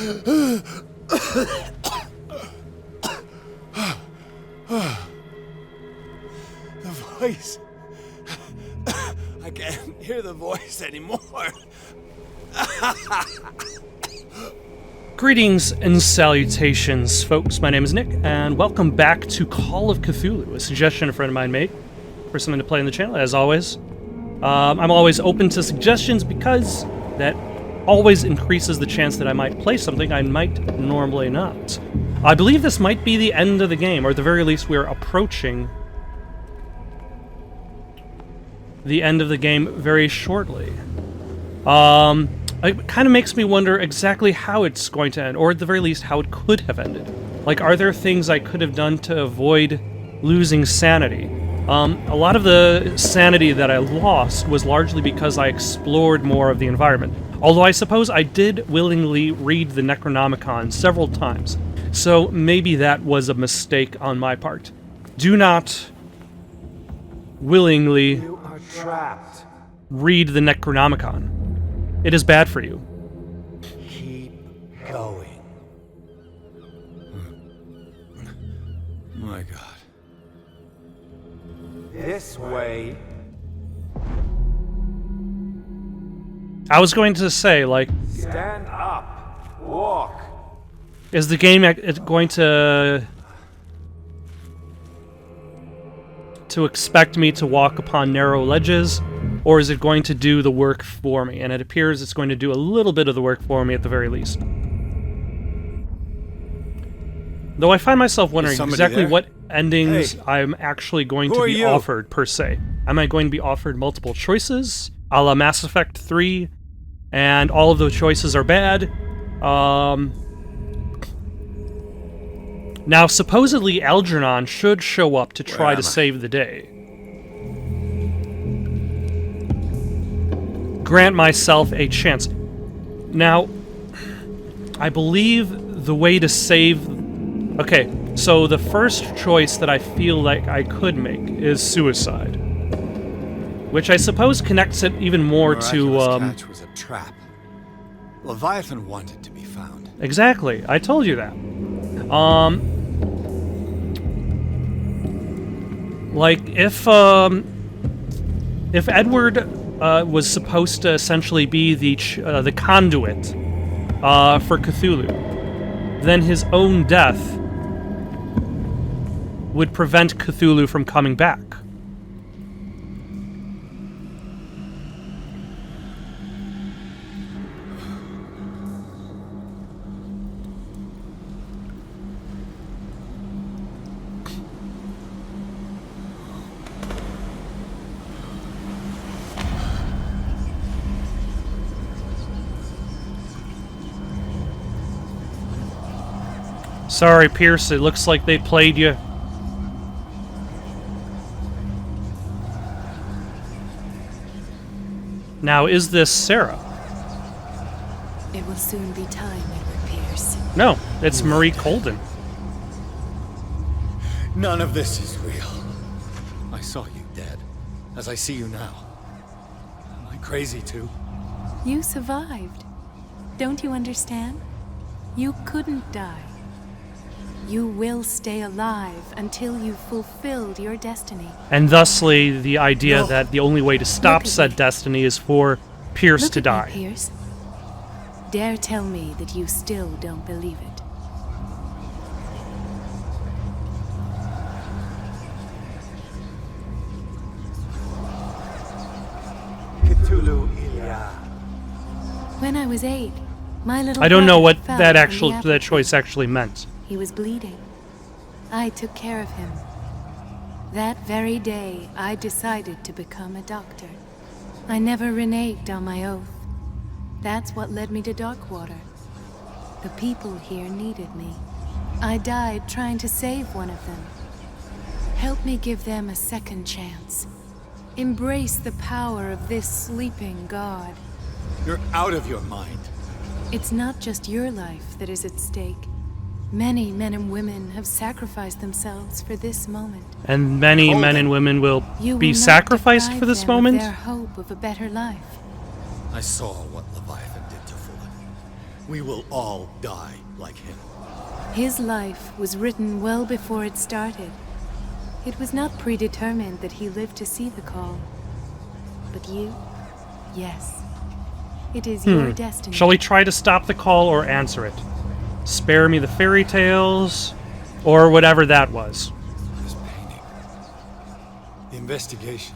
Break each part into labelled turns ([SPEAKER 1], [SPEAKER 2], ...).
[SPEAKER 1] The voice. I can't hear the voice anymore.
[SPEAKER 2] Greetings and salutations, folks. My name is Nick, and welcome back to Call of Cthulhu, a suggestion a friend of mine made for something to play on the channel, as always. I'm always open to suggestions because that always increases the chance that I might play something I might normally not. I believe this might be the end of the game, or at the very least we're approaching the end of the game very shortly. It kind of makes me wonder exactly how it's going to end, or at the very least how it could have ended. Like, are there things I could have done to avoid losing sanity? A lot of the sanity that I lost was largely because I explored more of the environment. Although I suppose I did willingly read the Necronomicon several times, so maybe that was a mistake on my part. Do not willingly
[SPEAKER 1] You are trapped.
[SPEAKER 2] read the Necronomicon. It is bad for you.
[SPEAKER 1] Keep going. My God. This way.
[SPEAKER 2] I was going to say, like,
[SPEAKER 1] Stand up. Walk.
[SPEAKER 2] is the game going to expect me to walk upon narrow ledges, or is it going to do the work for me? And it appears it's going to do a little bit of the work for me at the very least. Though I find myself wondering exactly what endings I'm actually going to be offered, per se. Am I going to be offered multiple choices, a la Mass Effect 3, and all of those choices are bad? Now, supposedly Algernon should show up to try to save the day. Grant myself a chance. Now, I believe the way to save... Okay, so the first choice that I feel like I could make is suicide. Which I suppose connects it even more to...
[SPEAKER 1] catch was a trap. Leviathan wanted to be found.
[SPEAKER 2] Exactly, I told you that. Like, if Edward was supposed to essentially be the conduit for Cthulhu, then his own death would prevent Cthulhu from coming back. Sorry, Pierce, it looks like they played you. Now, is this Sarah?
[SPEAKER 3] It will soon be time, Edward Pierce.
[SPEAKER 2] No, it's Marie Colden.
[SPEAKER 1] None of this is real. I saw you dead, as I see you now. Am I crazy too?
[SPEAKER 3] You survived. Don't you understand? You couldn't die. You will stay alive until you've fulfilled your destiny.
[SPEAKER 2] And thusly, the idea that the only way to stop said destiny is for Pierce to die.
[SPEAKER 3] Look at me, Pierce. Dare tell me that you still don't believe it.
[SPEAKER 1] Cthulhu Ilya.
[SPEAKER 3] When I was 8, my little
[SPEAKER 2] I don't know what
[SPEAKER 3] brother
[SPEAKER 2] that
[SPEAKER 3] fell from the
[SPEAKER 2] that
[SPEAKER 3] apple
[SPEAKER 2] choice
[SPEAKER 3] tree.
[SPEAKER 2] actually meant.
[SPEAKER 3] He was bleeding. I took care of him. That very day, I decided to become a doctor. I never reneged on my oath. That's what led me to Darkwater. The people here needed me. I died trying to save one of them. Help me give them a second chance. Embrace the power of this sleeping god.
[SPEAKER 1] You're out of your mind.
[SPEAKER 3] It's not just your life that is at stake. Many men and women have sacrificed themselves for this moment.
[SPEAKER 2] And many men and women will
[SPEAKER 3] You
[SPEAKER 2] be
[SPEAKER 3] will not
[SPEAKER 2] sacrificed
[SPEAKER 3] deprive
[SPEAKER 2] for this
[SPEAKER 3] them of
[SPEAKER 2] moment?
[SPEAKER 3] their hope of a better life.
[SPEAKER 1] I saw what Leviathan did to Fuller. We will all die like him.
[SPEAKER 3] His life was written well before it started. It was not predetermined that he lived to see the call. But you? Yes. It is your destiny.
[SPEAKER 2] Shall we try to stop the call or answer it? Spare me the fairy tales, or whatever that was.
[SPEAKER 1] This painting. The investigation.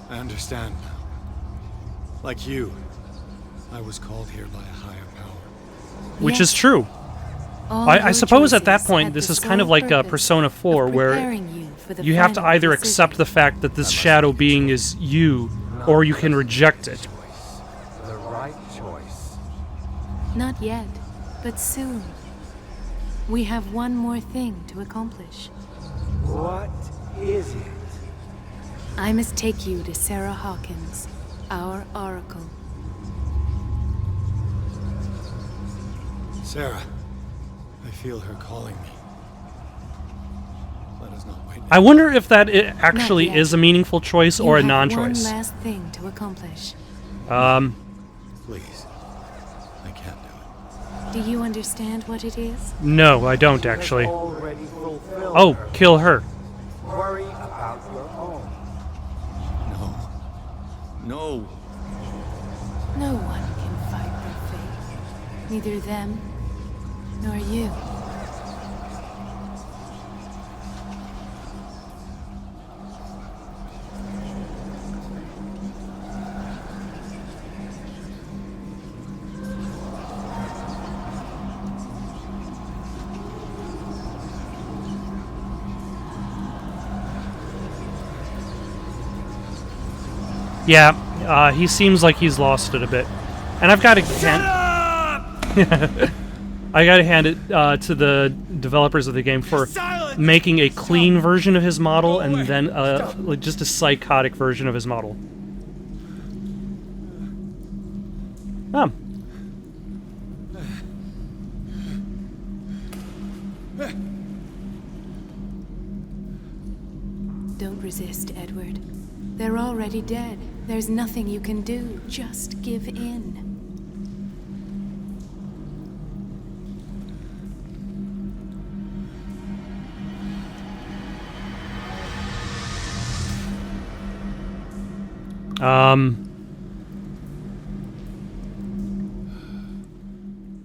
[SPEAKER 1] I understand now. Like you, I was called here by a higher power.
[SPEAKER 2] Which
[SPEAKER 3] Yes.
[SPEAKER 2] is true.
[SPEAKER 3] All
[SPEAKER 2] I
[SPEAKER 3] your
[SPEAKER 2] suppose at that
[SPEAKER 3] choices
[SPEAKER 2] point,
[SPEAKER 3] had
[SPEAKER 2] this
[SPEAKER 3] the
[SPEAKER 2] is kind of
[SPEAKER 3] sole
[SPEAKER 2] like
[SPEAKER 3] purpose
[SPEAKER 2] Persona 4,
[SPEAKER 3] of
[SPEAKER 2] where
[SPEAKER 3] preparing you for the
[SPEAKER 2] you have to
[SPEAKER 3] final
[SPEAKER 2] either
[SPEAKER 3] decision.
[SPEAKER 2] accept the fact that this shadow being is you, or you can reject it.
[SPEAKER 4] The right choice.
[SPEAKER 3] Not yet, but soon. We have one more thing to accomplish.
[SPEAKER 4] What is it?
[SPEAKER 3] I must take you to Sarah Hawkins, our oracle.
[SPEAKER 1] Sarah, I feel her calling me. Let us not wait.
[SPEAKER 2] I wonder if that actually
[SPEAKER 3] yet.
[SPEAKER 2] is a meaningful choice
[SPEAKER 3] You
[SPEAKER 2] or a
[SPEAKER 3] have
[SPEAKER 2] non-choice.
[SPEAKER 3] one last thing to accomplish.
[SPEAKER 1] Please. I can't do it.
[SPEAKER 3] Do you understand what it is?
[SPEAKER 2] No, I don't actually.
[SPEAKER 4] Already fulfilled.
[SPEAKER 2] Oh,
[SPEAKER 4] her.
[SPEAKER 2] kill her.
[SPEAKER 4] Worry about your own.
[SPEAKER 1] No. No.
[SPEAKER 3] No one can fight their fate. Neither them nor you.
[SPEAKER 2] Yeah, he seems like he's lost it a bit. And I've got to hand... I gotta hand it to the developers of the game for making a clean version of his model and then like just a psychotic version of his model. Oh.
[SPEAKER 3] Don't resist, Edward. They're already dead. There's nothing you can do. Just give in.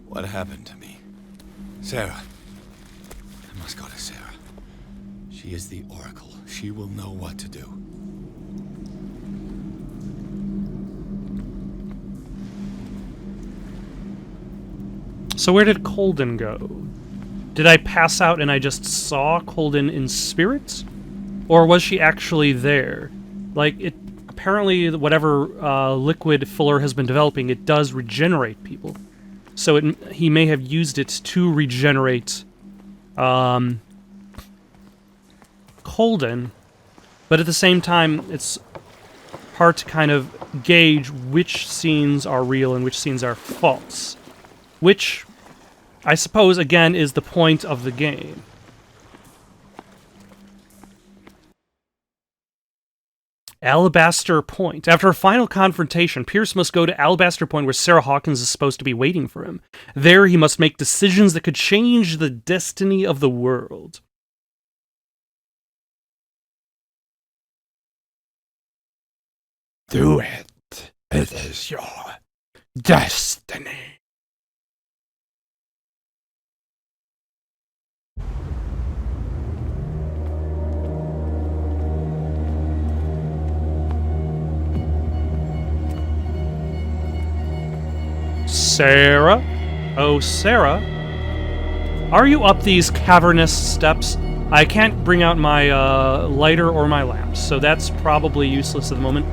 [SPEAKER 1] What happened to me? Sarah. I must go to Sarah. She is the Oracle. She will know what to do.
[SPEAKER 2] So where did Colden go? Did I pass out and I just saw Colden in spirit? Or was she actually there? Like, it apparently whatever liquid Fuller has been developing, it does regenerate people. So he may have used it to regenerate Colden, but at the same time, it's hard to kind of gauge which scenes are real and which scenes are false. Which, I suppose, again, is the point of the game. Alabaster Point. After a final confrontation, Pierce must go to Alabaster Point where Sarah Hawkins is supposed to be waiting for him. There he must make decisions that could change the destiny of the world.
[SPEAKER 5] Do it. It is your destiny.
[SPEAKER 2] Sarah? Oh, Sarah? Are you up these cavernous steps? I can't bring out my lighter or my lamps, so that's probably useless at the moment.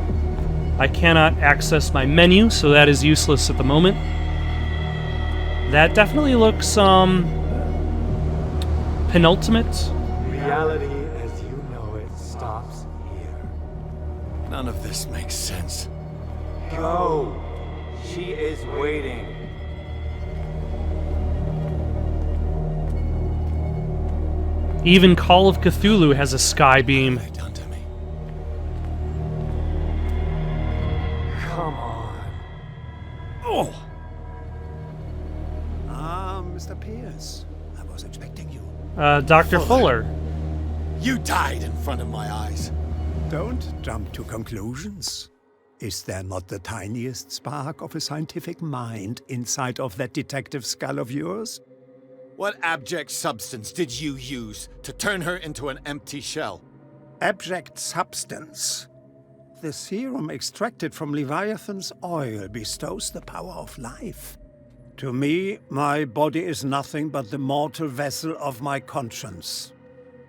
[SPEAKER 2] I cannot access my menu, so that is useless at the moment. That definitely looks, penultimate.
[SPEAKER 4] Reality as you know it stops here.
[SPEAKER 1] None of this makes sense.
[SPEAKER 4] Go. She is waiting.
[SPEAKER 2] Even Call of Cthulhu has a sky beam.
[SPEAKER 1] What have they done to me?
[SPEAKER 4] Come on.
[SPEAKER 1] Oh!
[SPEAKER 5] disappears. I was expecting you.
[SPEAKER 2] Dr. Fuller.
[SPEAKER 1] You died in front of my eyes.
[SPEAKER 5] Don't jump to conclusions. Is there not the tiniest spark of a scientific mind inside of that detective skull of yours?
[SPEAKER 1] What abject substance did you use to turn her into an empty shell?
[SPEAKER 5] Abject substance. The serum extracted from Leviathan's oil bestows the power of life. To me, my body is nothing but the mortal vessel of my conscience.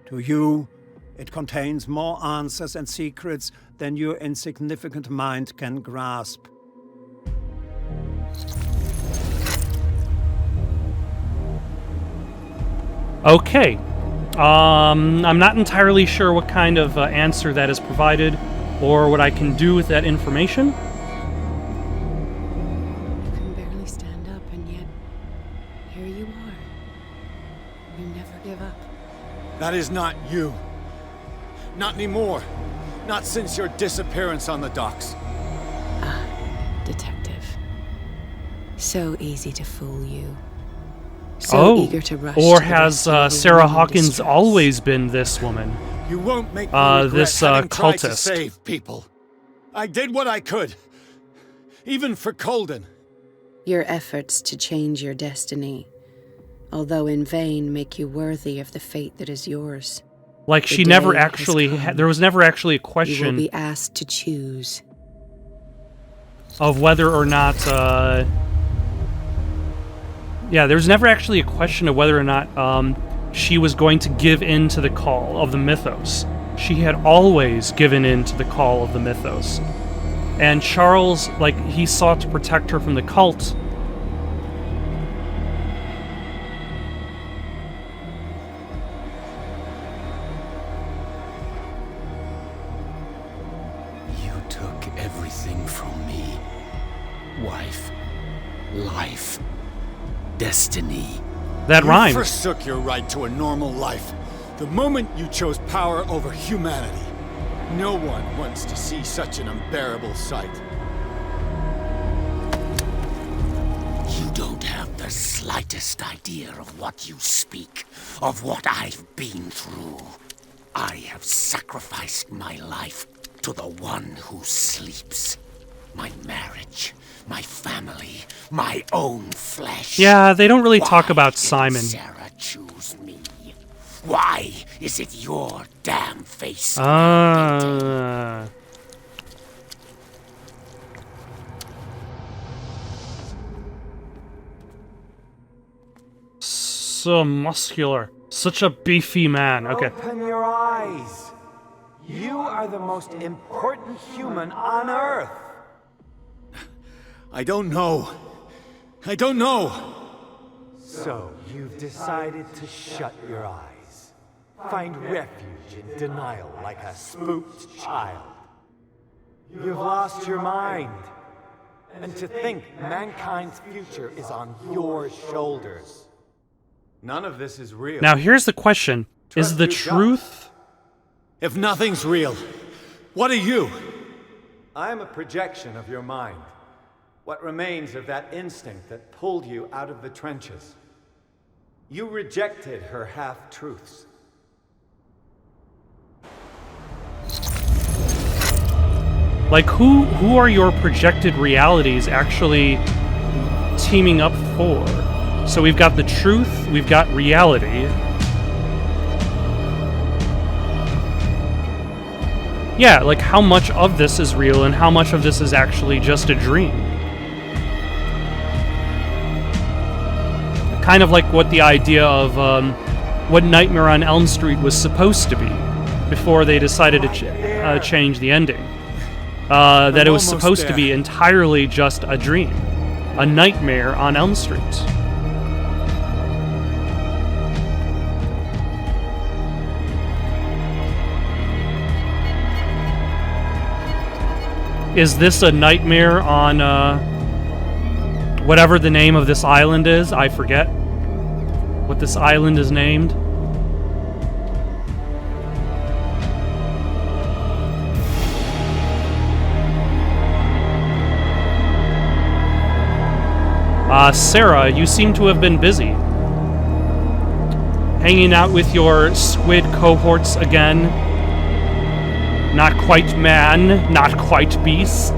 [SPEAKER 5] To you, it contains more answers and secrets than your insignificant mind can grasp.
[SPEAKER 2] Okay. I'm not entirely sure what kind of answer that is provided, or what I can do with that information.
[SPEAKER 3] You can barely stand up, and yet here you are. You never give up.
[SPEAKER 1] That is not you. Not anymore. Not since your disappearance on the docks.
[SPEAKER 3] Detective. So easy to fool you. So eager to rush
[SPEAKER 2] or
[SPEAKER 3] to the
[SPEAKER 2] has
[SPEAKER 3] rescue of a
[SPEAKER 2] Sarah
[SPEAKER 3] woman in
[SPEAKER 2] Hawkins
[SPEAKER 3] distress.
[SPEAKER 2] always been this woman?
[SPEAKER 1] You won't make me regret
[SPEAKER 2] this
[SPEAKER 1] having tried to
[SPEAKER 2] cultist.
[SPEAKER 1] save people. I did what I could. Even for Colden.
[SPEAKER 6] Your efforts to change your destiny, although in vain, make you worthy of the fate that is yours.
[SPEAKER 2] Like,
[SPEAKER 6] The
[SPEAKER 2] she never
[SPEAKER 6] day has
[SPEAKER 2] actually
[SPEAKER 6] come.
[SPEAKER 2] there was never actually a
[SPEAKER 6] You will
[SPEAKER 2] question
[SPEAKER 6] be asked to choose.
[SPEAKER 2] of whether or not there was never actually a question of whether or not she was going to give in to the call of the mythos. She had always given in to the call of the mythos. And Charles, like, he sought to protect her from the cult.
[SPEAKER 5] You took everything from me. Wife, life, destiny.
[SPEAKER 2] That
[SPEAKER 1] You
[SPEAKER 2] rhymed.
[SPEAKER 1] forsook your right to a normal life. The moment you chose power over humanity. No one wants to see such an unbearable sight.
[SPEAKER 5] You don't have the slightest idea of what you speak, of what I've been through. I have sacrificed my life to the one who sleeps. My marriage, my family, my own flesh.
[SPEAKER 2] Yeah, they don't really talk
[SPEAKER 5] Why
[SPEAKER 2] about
[SPEAKER 5] did
[SPEAKER 2] Simon.
[SPEAKER 5] Sarah choose me? Why is it your damn face?
[SPEAKER 2] So muscular. Such a beefy man. Okay.
[SPEAKER 4] Open your eyes. You are the most important human on Earth.
[SPEAKER 1] I don't know. I don't know.
[SPEAKER 4] So you've decided to shut your eyes. Find refuge in denial like a spooked child. You've lost your mind. And to think mankind's future is on your shoulders. None of this is real.
[SPEAKER 2] Now here's the question. Is the
[SPEAKER 4] Trust your
[SPEAKER 2] truth...
[SPEAKER 1] If nothing's real, what are you?
[SPEAKER 4] I am a projection of your mind. What remains of that instinct that pulled you out of the trenches. You rejected her half-truths.
[SPEAKER 2] Like, who are your projected realities actually teaming up for? So we've got the truth, we've got reality. Yeah, like, how much of this is real and how much of this is actually just a dream? Kind of like what the idea of what Nightmare on Elm Street was supposed to be before they decided to change the ending. That it was
[SPEAKER 1] almost
[SPEAKER 2] supposed to
[SPEAKER 1] there.
[SPEAKER 2] be entirely just a dream. A nightmare on Elm Street. Is this a nightmare on, whatever the name of this island is? I forget what this island is named. Sarah, you seem to have been busy. Hanging out with your squid cohorts again. Not quite man, not quite beast.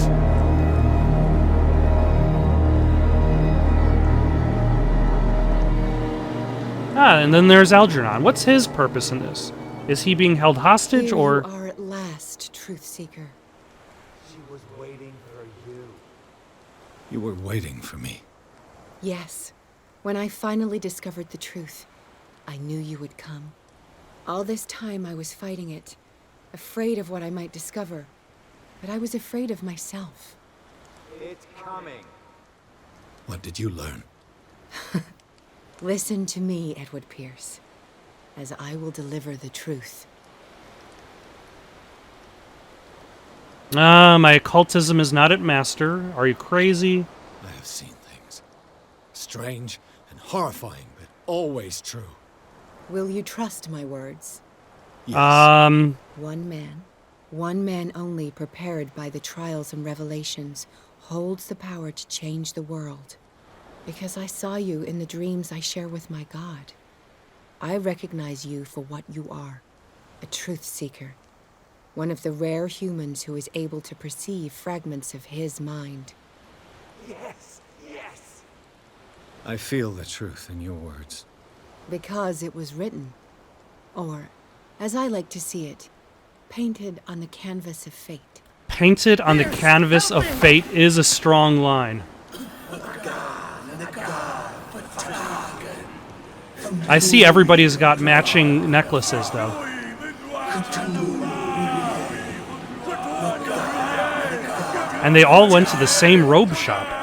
[SPEAKER 2] Ah, and then there's Algernon. What's his purpose in this? Is he being held hostage,
[SPEAKER 6] Here
[SPEAKER 2] or...
[SPEAKER 6] you are at last, Truth Seeker.
[SPEAKER 4] She was waiting for you.
[SPEAKER 1] You were waiting for me.
[SPEAKER 6] Yes. When I finally discovered the truth, I knew you would come. All this time I was fighting it, afraid of what I might discover. But I was afraid of myself.
[SPEAKER 4] It's coming.
[SPEAKER 1] What did you learn?
[SPEAKER 6] Listen to me, Edward Pierce, as I will deliver the truth.
[SPEAKER 2] Ah, my occultism is not at master. Are you crazy?
[SPEAKER 1] I have seen things. Strange and horrifying, but always true.
[SPEAKER 6] Will you trust my words?
[SPEAKER 1] Yes.
[SPEAKER 6] One man only prepared by the trials and revelations, holds the power to change the world. Because I saw you in the dreams I share with my God. I recognize you for what you are, a truth seeker. One of the rare humans who is able to perceive fragments of his mind.
[SPEAKER 4] Yes, yes.
[SPEAKER 1] I feel the truth in your words.
[SPEAKER 6] Because it was written. Or, as I like to see it, painted on the canvas of fate.
[SPEAKER 2] Painted on the canvas of fate is a strong line. I see everybody's got matching necklaces, though. And they all went to the same robe shop.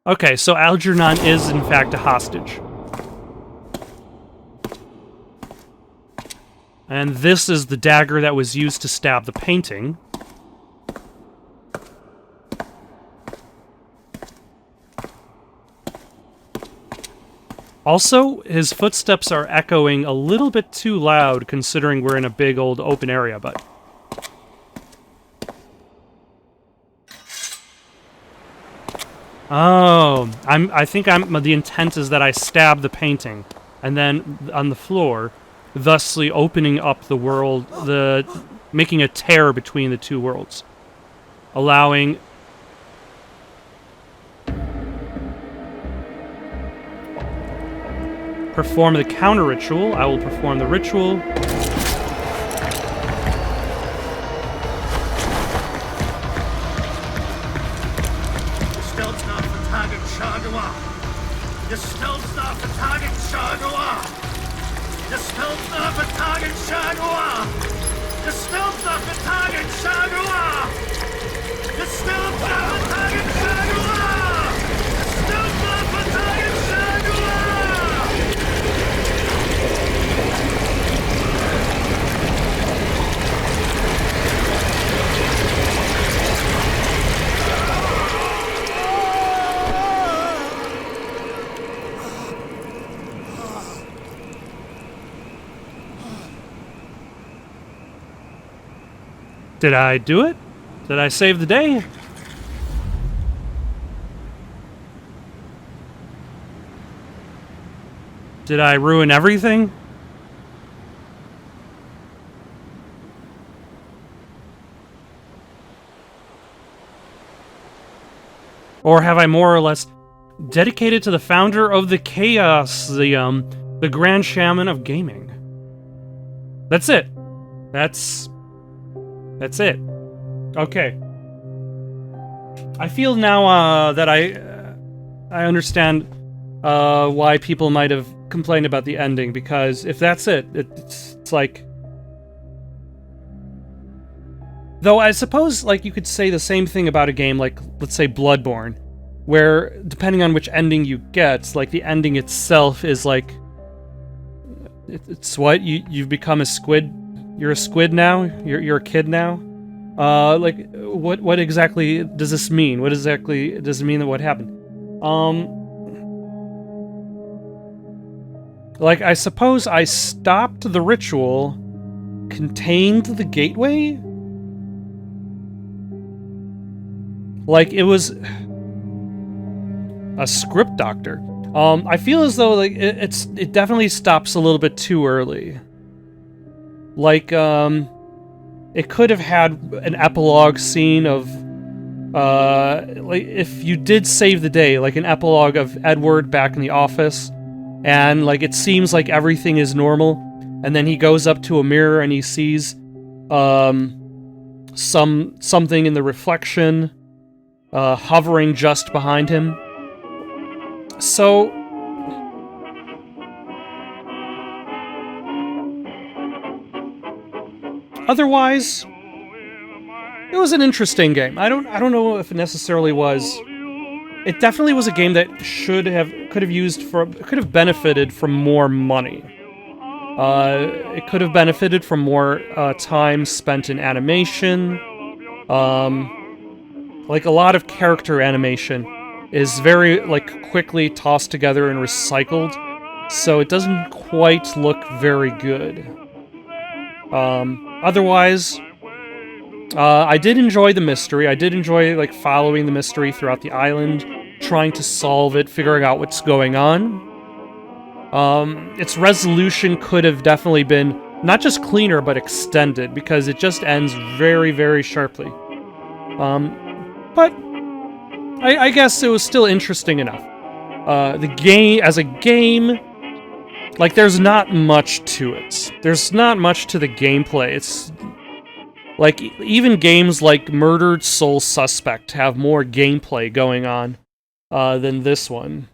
[SPEAKER 2] Okay, so Algernon is in fact a hostage. And this is the dagger that was used to stab the painting. Also, his footsteps are echoing a little bit too loud considering we're in a big old open area, but... Oh, I think the intent is that I stab the painting, and then on the floor, thusly opening up the world, making a tear between the two worlds, allowing... Perform the counter ritual. I will perform the ritual. Did I do it? Did I save the day? Did I ruin everything? Or have I more or less dedicated to the founder of the chaos, the grand shaman of gaming? That's it. That's it. Okay. I feel now that I understand why people might have complained about the ending, because if that's it, it's like... Though I suppose, like, you could say the same thing about a game like, let's say, Bloodborne, where, depending on which ending you get, like, the ending itself is like... It's what? You've become a squid? You're a squid now? You're a kid now? Like, what exactly does this mean? What exactly does it mean that what happened? Like, I suppose I stopped the ritual, contained the gateway? Like, it was... a script doctor. I feel as though like it definitely stops a little bit too early. Like it could have had an epilogue scene of like if you did save the day, like an epilogue of Edward back in the office, and like it seems like everything is normal, and then he goes up to a mirror and he sees something in the reflection hovering just behind him. So otherwise, it was an interesting game. I don't know if it necessarily was. It definitely was a game that could have benefited from more money. It could have benefited from more time spent in animation. Like a lot of character animation is very like quickly tossed together and recycled, so it doesn't quite look very good. Otherwise, I did enjoy the mystery. I did enjoy like following the mystery throughout the island, trying to solve it, figuring out what's going on. Its resolution could have definitely been not just cleaner, but extended, because it just ends very, very sharply. But I guess it was still interesting enough. The game, as a game, like, there's not much to it. There's not much to the gameplay. It's like, even games like Murdered Soul Suspect have more gameplay going on than this one.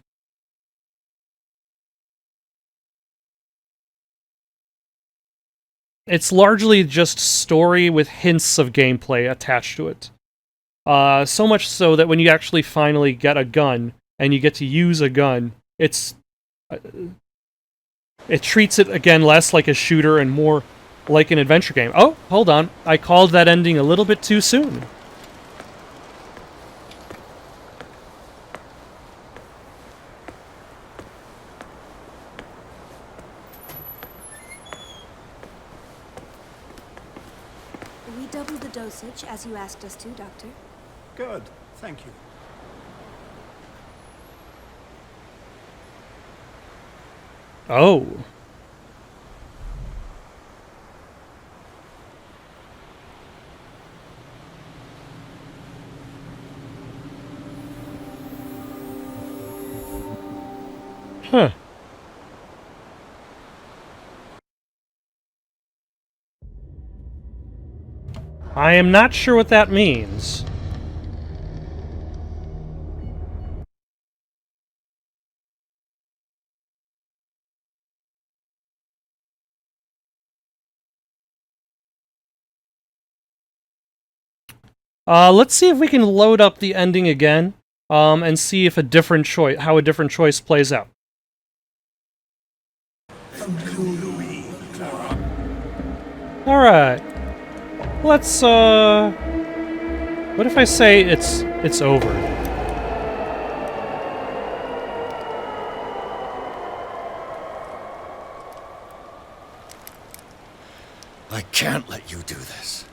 [SPEAKER 2] It's largely just story with hints of gameplay attached to it. So much so that when you actually finally get a gun, and you get to use a gun, it treats it, again, less like a shooter and more like an adventure game. Oh, hold on. I called that ending a little bit too soon.
[SPEAKER 7] We doubled the dosage, as you asked us to, Doctor.
[SPEAKER 5] Good, thank you.
[SPEAKER 2] Oh. Huh. I am not sure what that means. Let's see if we can load up the ending again, and see if how a different choice plays out. Alright. Let's, what if I say it's over?
[SPEAKER 1] I can't let you do this.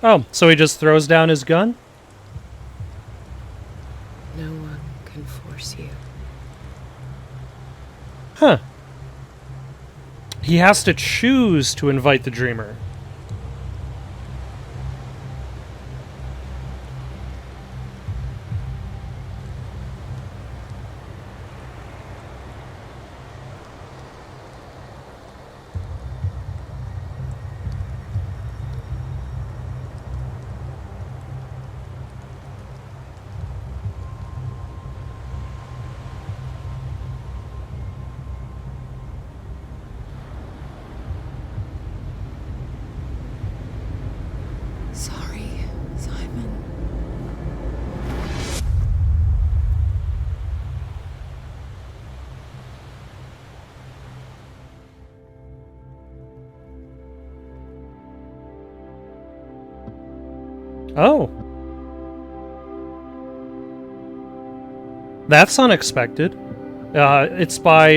[SPEAKER 2] Oh, so he just throws down his gun?
[SPEAKER 6] No one can force you.
[SPEAKER 2] Huh. He has to choose to invite the dreamer. Oh. That's unexpected. It's by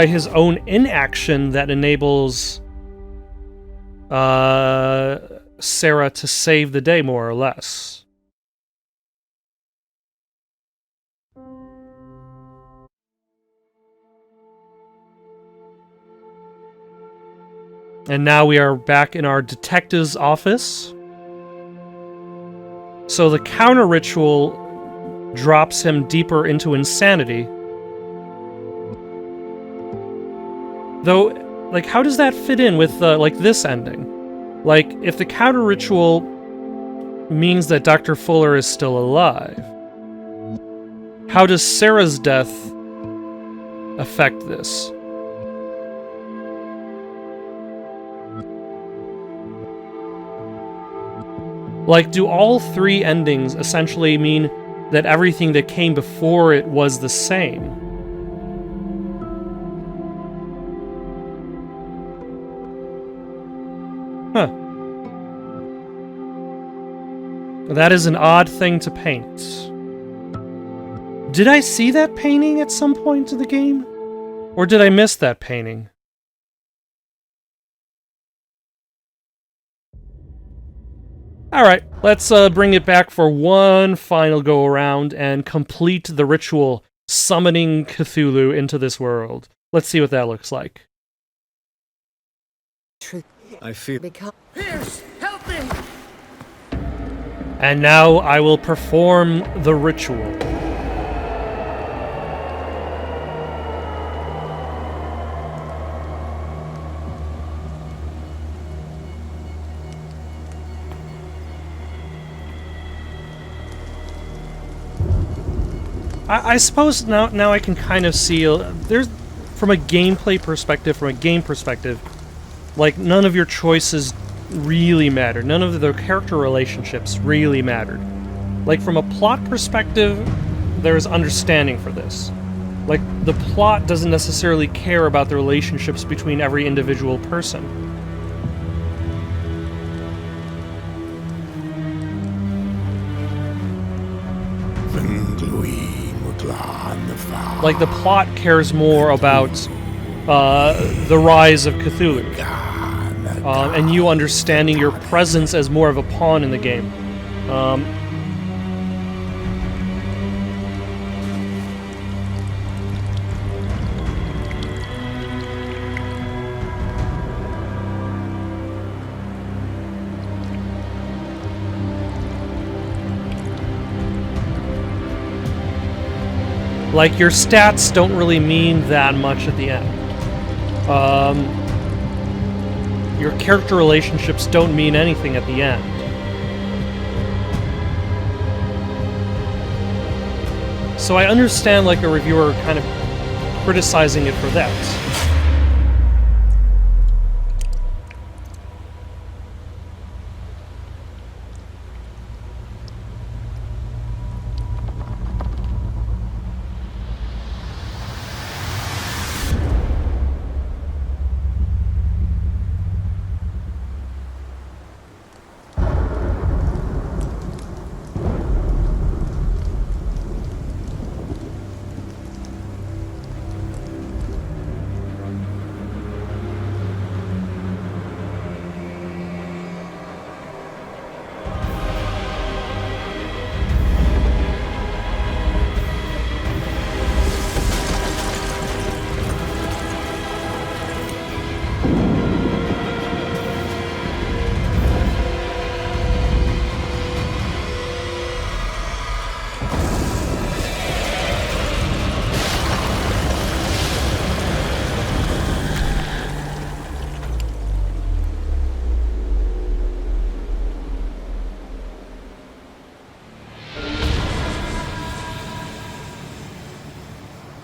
[SPEAKER 2] his own inaction that enables Sarah to save the day, more or less. And now we are back in our detective's office. So the counter ritual drops him deeper into insanity. Though, like, how does that fit in with, like, this ending? Like, if the counter ritual means that Dr. Fuller is still alive, how does Sarah's death affect this? Like, do all three endings essentially mean that everything that came before it was the same? Huh. That is an odd thing to paint. Did I see that painting at some point in the game? Or did I miss that painting? Alright, let's bring it back for one final go-around and complete the ritual summoning Cthulhu into this world. Let's see what that looks like.
[SPEAKER 6] Truth.
[SPEAKER 1] I feel...
[SPEAKER 6] Pierce, help me!
[SPEAKER 2] And now I will perform the ritual. I suppose now I can kind of see, there's, from a gameplay perspective, from a game perspective, like, none of your choices really mattered. None of the character relationships really mattered. Like, from a plot perspective, there's understanding for this. Like, the plot doesn't necessarily care about the relationships between every individual person. Like, the plot cares more about the rise of Cthulhu, and you understanding your presence as more of a pawn in the game. Like, your stats don't really mean that much at the end. Your character relationships don't mean anything at the end. So I understand, like, a reviewer kind of criticizing it for that.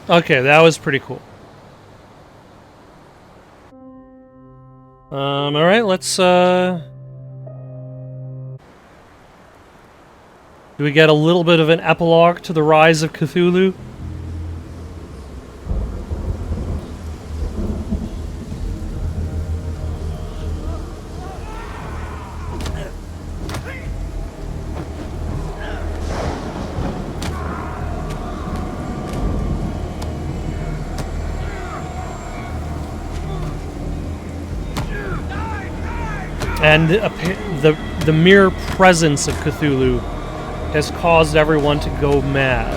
[SPEAKER 2] Okay, that was pretty cool. Alright, let's, do we get a little bit of an epilogue to the rise of Cthulhu? And the mere presence of Cthulhu has caused everyone to go mad.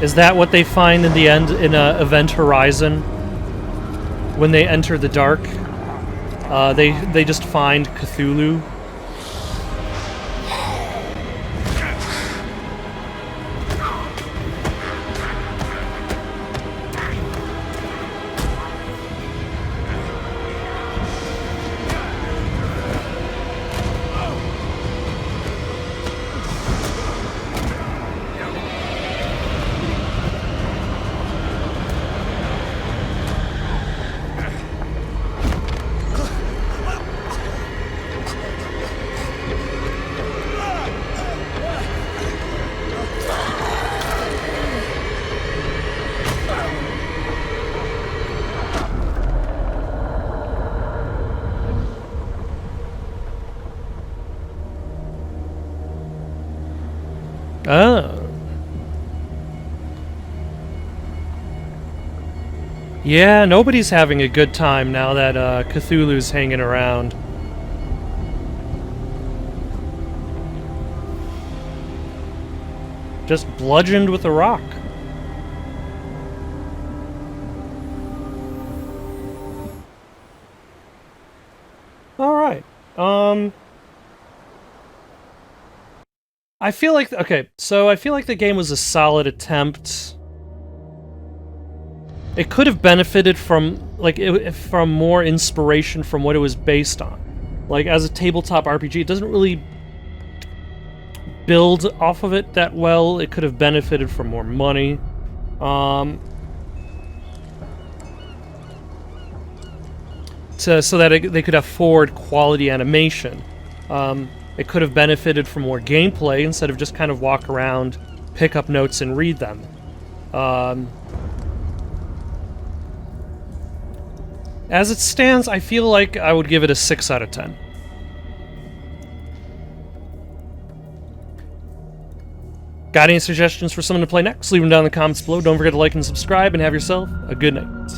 [SPEAKER 2] Is that what they find in the end in Event Horizon? When they enter the dark, they just find Cthulhu. Oh. Yeah, nobody's having a good time now that Cthulhu's hanging around. Just bludgeoned with a rock. Alright. I feel like, okay, so I feel like the game was a solid attempt. It could have benefited from, like, from more inspiration from what it was based on. Like, as a tabletop RPG, it doesn't really build off of it that well. It could have benefited from more money. So that they could afford quality animation. It could have benefited from more gameplay instead of just kind of walk around, pick up notes, and read them. As it stands, I feel like I would give it a 6 out of 10. Got any suggestions for someone to play next? Leave them down in the comments below. Don't forget to like and subscribe, and have yourself a good night.